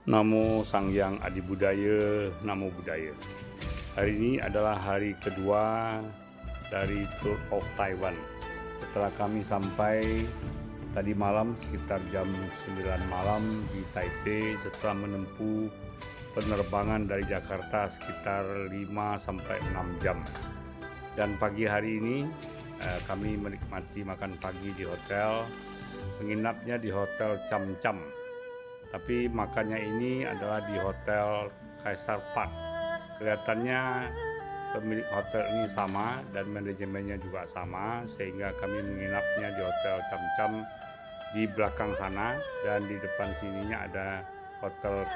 Namo Sang Hyang Adi Budaya, Namo Buddhaya. Hari ini adalah hari kedua dari Tour of Taiwan. Setelah kami sampai tadi malam sekitar jam 9 malam di Taipei setelah menempuh penerbangan dari Jakarta sekitar 5-6 jam. Dan pagi hari ini kami menikmati makan pagi di hotel, menginapnya di Hotel Cham Cham. Tapi makannya ini adalah di Hotel Kaisar Park. Kelihatannya pemilik hotel ini sama dan manajemennya juga sama, sehingga kami menginapnya di Hotel Cham Cham di belakang sana, dan di depan sininya ada Hotel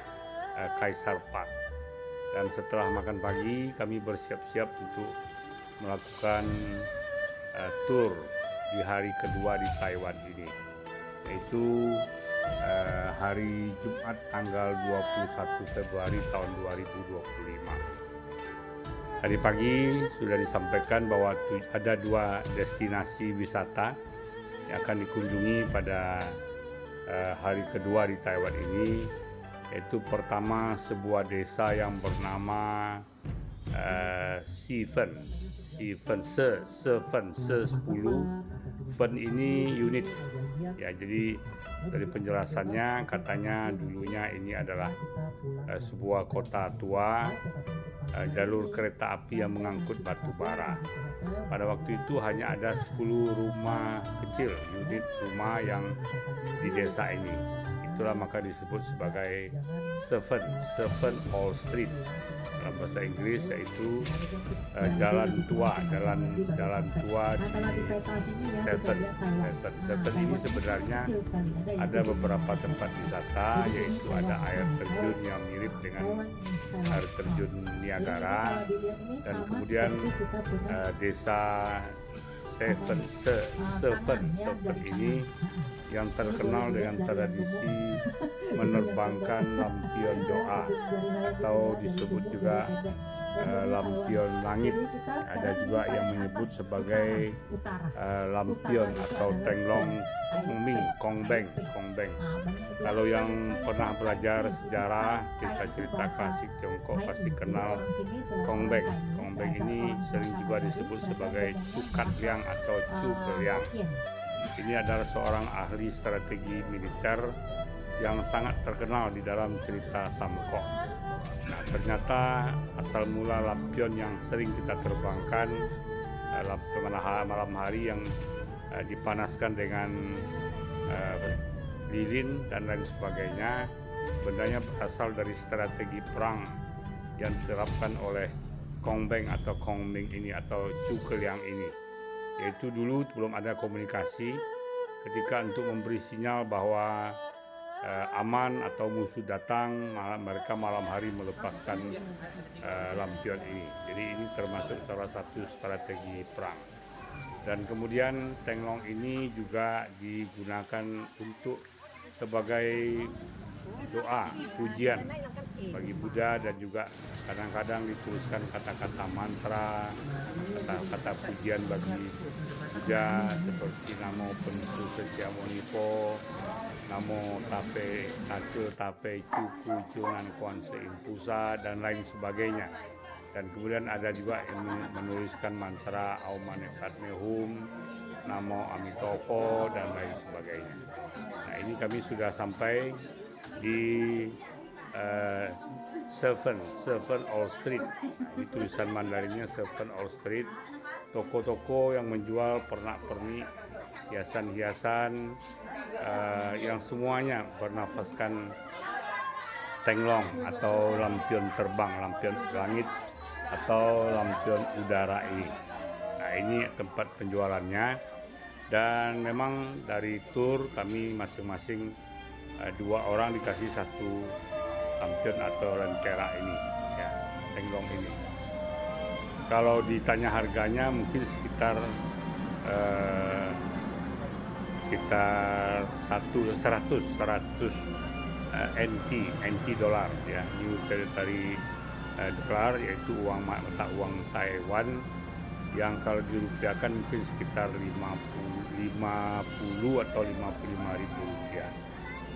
Kaisar Park. Dan setelah makan pagi kami bersiap-siap untuk melakukan tour di hari kedua di Taiwan ini, yaitu hari Jumat tanggal 21 Februari tahun 2025. Tadi pagi sudah disampaikan bahwa ada 2 destinasi wisata yang akan dikunjungi pada hari kedua di Taiwan ini, yaitu pertama sebuah desa yang bernama Sifen 10. Fen ini unit ya, jadi dari penjelasannya katanya dulunya ini adalah sebuah kota tua, jalur kereta api yang mengangkut batu bara. Pada waktu itu hanya ada 10 rumah kecil, unit rumah yang di desa ini. Itulah maka disebut sebagai Seven Old Street dalam bahasa Inggris, yaitu jalan tua di Seven ini sebenarnya ada beberapa tempat wisata, yaitu ada air terjun yang mirip dengan air terjun Niagara, dan kemudian desa Seven ini yang terkenal dengan tradisi menerbangkan lampion doa, atau disebut juga lampion langit. Ada juga yang menyebut sebagai lampion atau tenglong kongbeng. Kalau yang pernah belajar sejarah cerita-cerita klasik Tiongkok pasti kenal kongbeng. Kongbeng ini sering juga disebut sebagai Cukat Liang atau Cukeliang. Ini adalah seorang ahli strategi militer yang sangat terkenal di dalam cerita Samkok. Nah, ternyata asal mula lampion yang sering kita terbangkan malam hari yang dipanaskan dengan lilin dan lain sebagainya, bendanya berasal dari strategi perang yang diterapkan oleh kongbeng atau kongbing ini atau Cukeliang ini, yaitu dulu belum ada komunikasi. Ketika untuk memberi sinyal bahwa aman atau musuh datang, mereka malam hari melepaskan lampion ini. Jadi ini termasuk salah satu strategi perang. Dan kemudian tenglong ini juga digunakan untuk sebagai doa, pujian bagi Buddha, dan juga kadang-kadang dituliskan kata-kata mantra, kata-kata pujian bagi Buddha seperti Namo Pensu Setiamo Nipo, Namo Tape Cupu Cunan Kuanse Impusa, dan lain sebagainya. Dan kemudian ada juga yang menuliskan mantra Aum Mane Padme Hum, Namo Amitopo, dan lain sebagainya. Nah, ini kami sudah sampai di Seven Old Street. Ini tulisan Mandarinnya Seven Old Street. Toko-toko yang menjual pernak-pernik, hiasan-hiasan yang semuanya bernafaskan tenglong atau lampion terbang, lampion langit atau lampion udara ini. Nah, ini tempat penjualannya, dan memang dari tur kami masing-masing 2 orang dikasih 1 lampion atau lentera ini, ya, tenglong ini. Kalau ditanya harganya mungkin sekitar 100 NT dolar, ya, New Territory Dollar, yaitu mata uang Taiwan, yang kalau dirupiahkan mungkin sekitar 50 atau 55 ribu rupiah.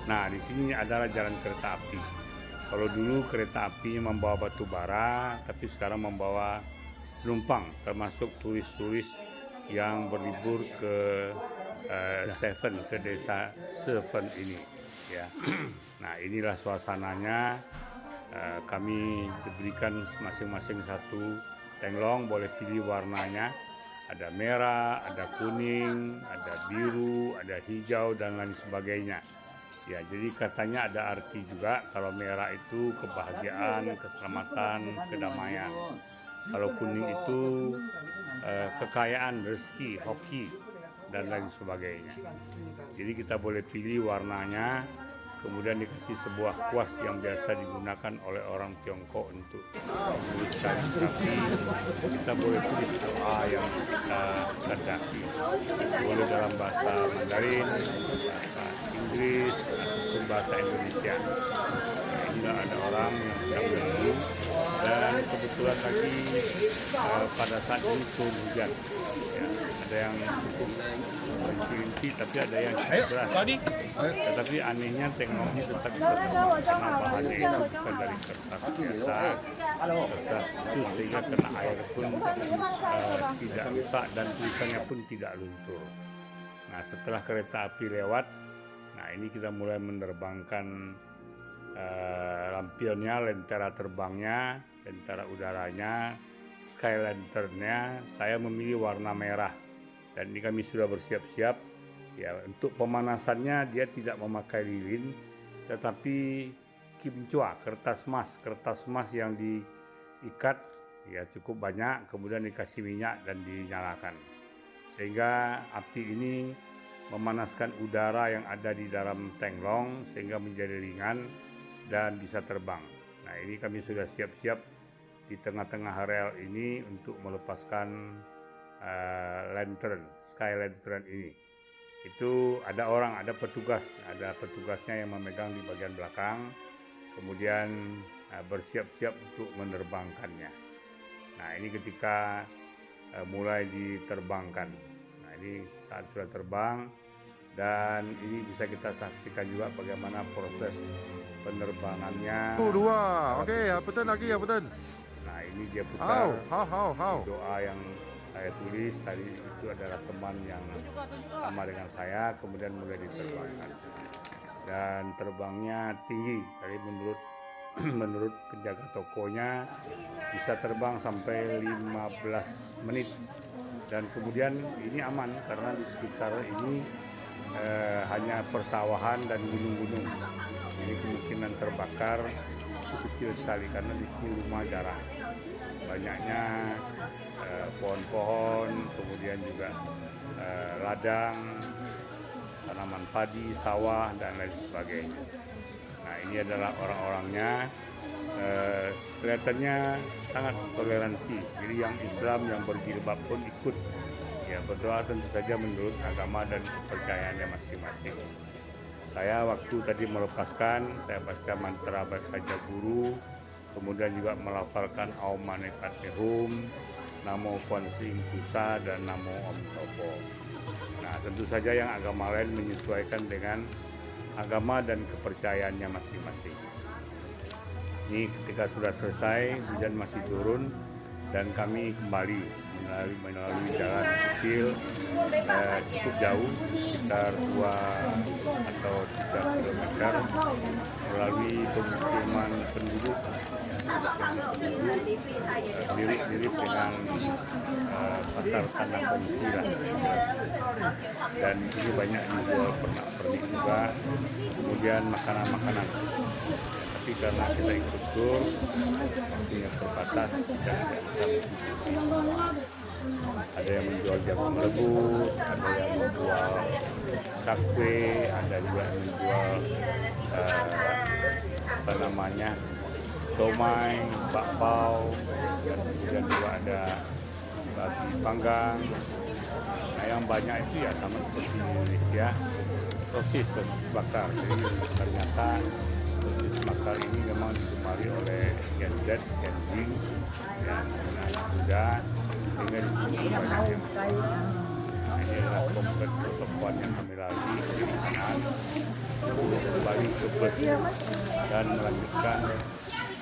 Nah, di sini adalah jalan kereta api. Kalau dulu kereta api membawa batu bara, tapi sekarang membawa penumpang, termasuk turis-turis yang berlibur ke Seven, ke desa Seven ini. Ya, nah inilah suasananya. Kami diberikan masing-masing satu tenglong, boleh pilih warnanya. Ada merah, ada kuning, ada biru, ada hijau dan lain sebagainya. Ya, jadi katanya ada arti juga. Kalau merah itu kebahagiaan, keselamatan, kedamaian. Kalau kuning itu kekayaan, rezeki, hoki dan lain sebagainya. Jadi kita boleh pilih warnanya, kemudian dikasih sebuah kuas yang biasa digunakan oleh orang Tiongkok untuk menuliskan, tapi kita boleh tulis doa yang kita kehendaki, boleh dalam bahasa Mandarin, bahasa Inggris, ataupun bahasa Indonesia. Nah, inilah ada orang yang sedang menunggu, dan kebetulan lagi pada saat ini turun hujan. Ya, ada yang cukup rinci, tapi ada yang cukup deras. Tetapi anehnya tenglongnya tetap bisa terbang karena bahannya itu bukan dari kertas biasa, kertas khusus, sehingga kena air pun tidak rusak dan tulisannya pun tidak luntur. Nah, setelah kereta api lewat, nah ini kita mulai menerbangkan lampionnya, lentera terbangnya, lentera udaranya, sky lanternnya. Saya memilih warna merah, dan ini kami sudah bersiap-siap. Ya, untuk pemanasannya dia tidak memakai lilin, tetapi kimchua, kertas emas yang diikat ya cukup banyak, kemudian dikasih minyak dan dinyalakan, sehingga api ini memanaskan udara yang ada di dalam tenglong sehingga menjadi ringan dan bisa terbang. Nah, ini kami sudah siap-siap di tengah-tengah rel ini untuk melepaskan lantern, sky lantern ini. Itu ada petugasnya yang memegang di bagian belakang, kemudian bersiap-siap untuk menerbangkannya. Nah, ini ketika mulai diterbangkan. Nah, ini saat sudah terbang, dan ini bisa kita saksikan juga bagaimana proses penerbangannya. Oke, ya betul lagi ya betul. Nah, ini dia putar. How. Doa yang saya tulis tadi itu adalah teman yang sama dengan saya, kemudian mulai diterbangkan. Dan terbangnya tinggi. Tadi menurut penjaga tokonya bisa terbang sampai 15 menit. Dan kemudian ini aman karena di sekitar ini hanya persawahan dan gunung-gunung. Jadi kemungkinan terbakar itu kecil sekali karena di sini rumah jarang. Banyaknya pohon-pohon, kemudian juga ladang, tanaman padi, sawah, dan lain sebagainya. Nah, ini adalah orang-orangnya. Kelihatannya sangat toleransi. Jadi yang Islam, yang berjilbab pun ikut. Ya, berdoa tentu saja menurut agama dan kepercayaannya masing-masing. Saya waktu tadi melepaskan, saya baca mantra saja guru, kemudian juga melafalkan Aum Mani Padme Hum, Namo Kuan Yin Pusa, dan Namo Om Topo. Nah, tentu saja yang agama lain menyesuaikan dengan agama dan kepercayaannya masing-masing. Ini ketika sudah selesai, hujan masih turun, dan kami kembali melalui jalan kecil cukup jauh, sekitar 2 atau 3 kilometer, melalui pemukiman penduduk mirip-mirip dengan pasar tanah penghasilan. Dan di sini banyak dijual pernak-pernik juga, kemudian makanan-makanan. Tapi karena kita ikut tur, waktunya terbatas dan tidak bisa mencukupi. Ada yang menjual jagung rebus, ada yang menjual cakwe, ada juga yang menjual somai, bakpao, dan kemudian juga ada babi panggang. Nah, yang banyak itu ya sama seperti di Indonesia, sosis bakar. Jadi ternyata sosis bakar ini memang digemari oleh Gen Z, Gen Z, dan anak muda, sehingga di sini banyak yang ini adalah komplek pertemuan yang kami lalui di makanan. kembali ke bus dan melanjutkan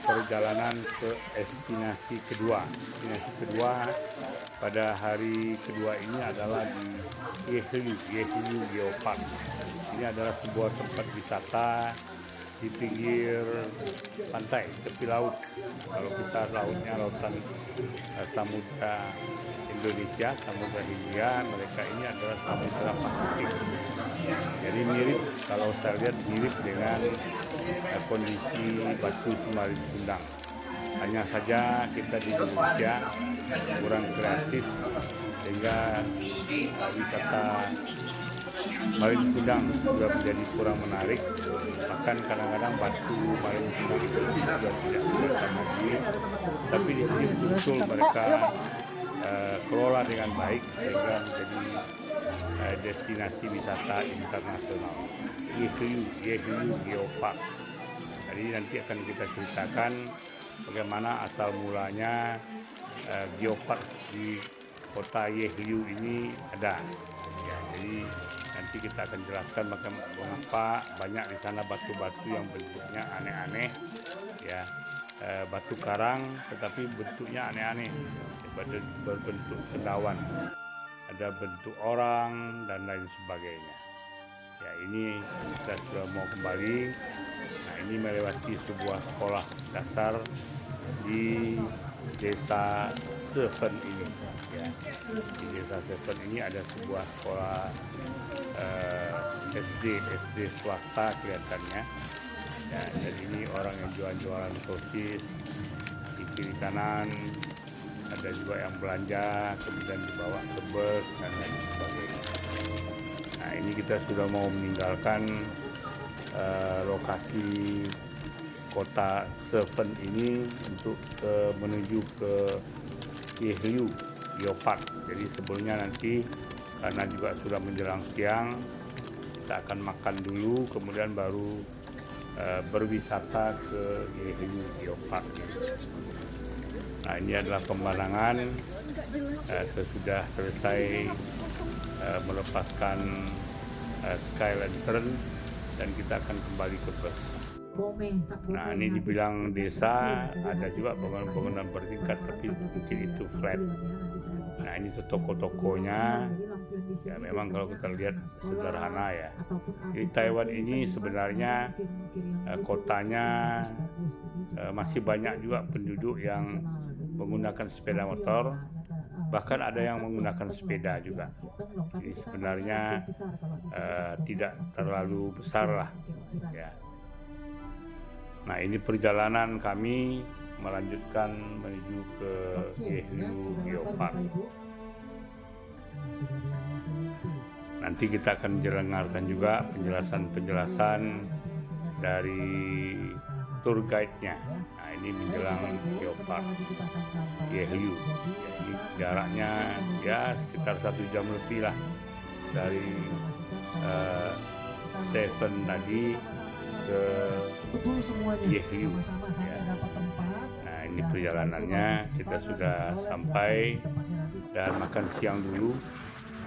perjalanan ke destinasi kedua. Destinasi kedua pada hari kedua ini adalah di Yehilu Geopark. Ini adalah sebuah tempat wisata di pinggir pantai, tepi laut. Kalau kita lautnya lautan Samudra Indonesia, Samudra Hindia, mereka ini adalah Samudra Pasifik. Jadi mirip, kalau saya lihat mirip dengan kondisi Batu Semarin Kundang. Hanya saja kita di Indonesia kurang kreatif sehingga wisata Marin Kundang juga menjadi kurang menarik. Bahkan kadang-kadang Batu Marin Kundang itu juga tidak sama dia, tapi di sini betul mereka kelola dengan baik sehingga menjadi destinasi wisata internasional. Yehilu Geopark. Jadi nanti akan kita ceritakan bagaimana asal mulanya Geopark di kota Yehilu ini ada. Ya, jadi nanti kita akan jelaskan mengapa banyak di sana batu-batu yang bentuknya aneh-aneh, ya, batu karang tetapi bentuknya aneh-aneh, berbentuk cendawan, ada bentuk orang dan lain sebagainya. Ya, ini kita sudah mau kembali. Nah, ini melewati sebuah sekolah dasar di desa Seven ini. Ya, di desa Seven ini ada sebuah sekolah SD swasta kelihatannya. Ya, dan ini orang yang jualan sosis di kiri kanan. Ada juga yang belanja kemudian dibawa ke bus dan lain sebagainya. Nah, ini kita sudah mau meninggalkan lokasi kota Seven ini untuk menuju ke Yehilu Geopark. Jadi sebelumnya nanti karena juga sudah menjelang siang, kita akan makan dulu kemudian baru berwisata ke Yehilu Geopark. Nah, ini adalah pemandangan sesudah selesai melepaskan sky lantern dan kita akan kembali ke bus. Nah, ini dibilang desa, ada juga bangunan-bangunan bertingkat tapi mungkin itu flat. Nah, ini toko-tokonya, ya memang kalau kita lihat sederhana ya. Di Taiwan ini sebenarnya kotanya masih banyak juga penduduk yang menggunakan sepeda motor, bahkan ada yang menggunakan sepeda juga. Jadi sebenarnya tidak terlalu besar lah, ya. Nah, ini perjalanan kami melanjutkan menuju ke Yehilu Geopark. Nanti kita akan mendengarkan juga penjelasan-penjelasan dari tour guide-nya. Nah, ini menjelang Geopark Yehilu. Ini jaraknya ya sekitar 1 jam lebih lah dari Seven tadi ke Yehilu. Ya. Nah, ini perjalanannya, kita sudah sampai dan makan siang dulu.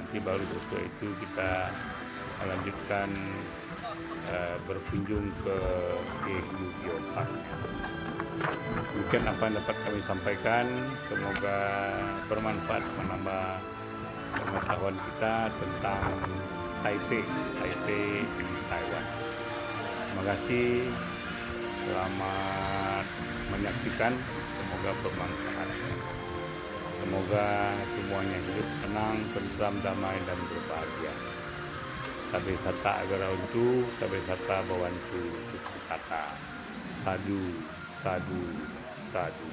Nanti baru sesuai itu kita melanjutkan berkunjung ke Yehilu Geopark. Mungkin apa yang dapat kami sampaikan, semoga bermanfaat, menambah pengetahuan kita tentang Taipei di Taiwan. Terima kasih, selamat menyaksikan, semoga bermanfaat. Semoga semuanya hidup tenang, tentram, damai, dan berbahagia. Sabe sata agara untu, sabe sata bawantu, kata. Sadu, sadu, sadu.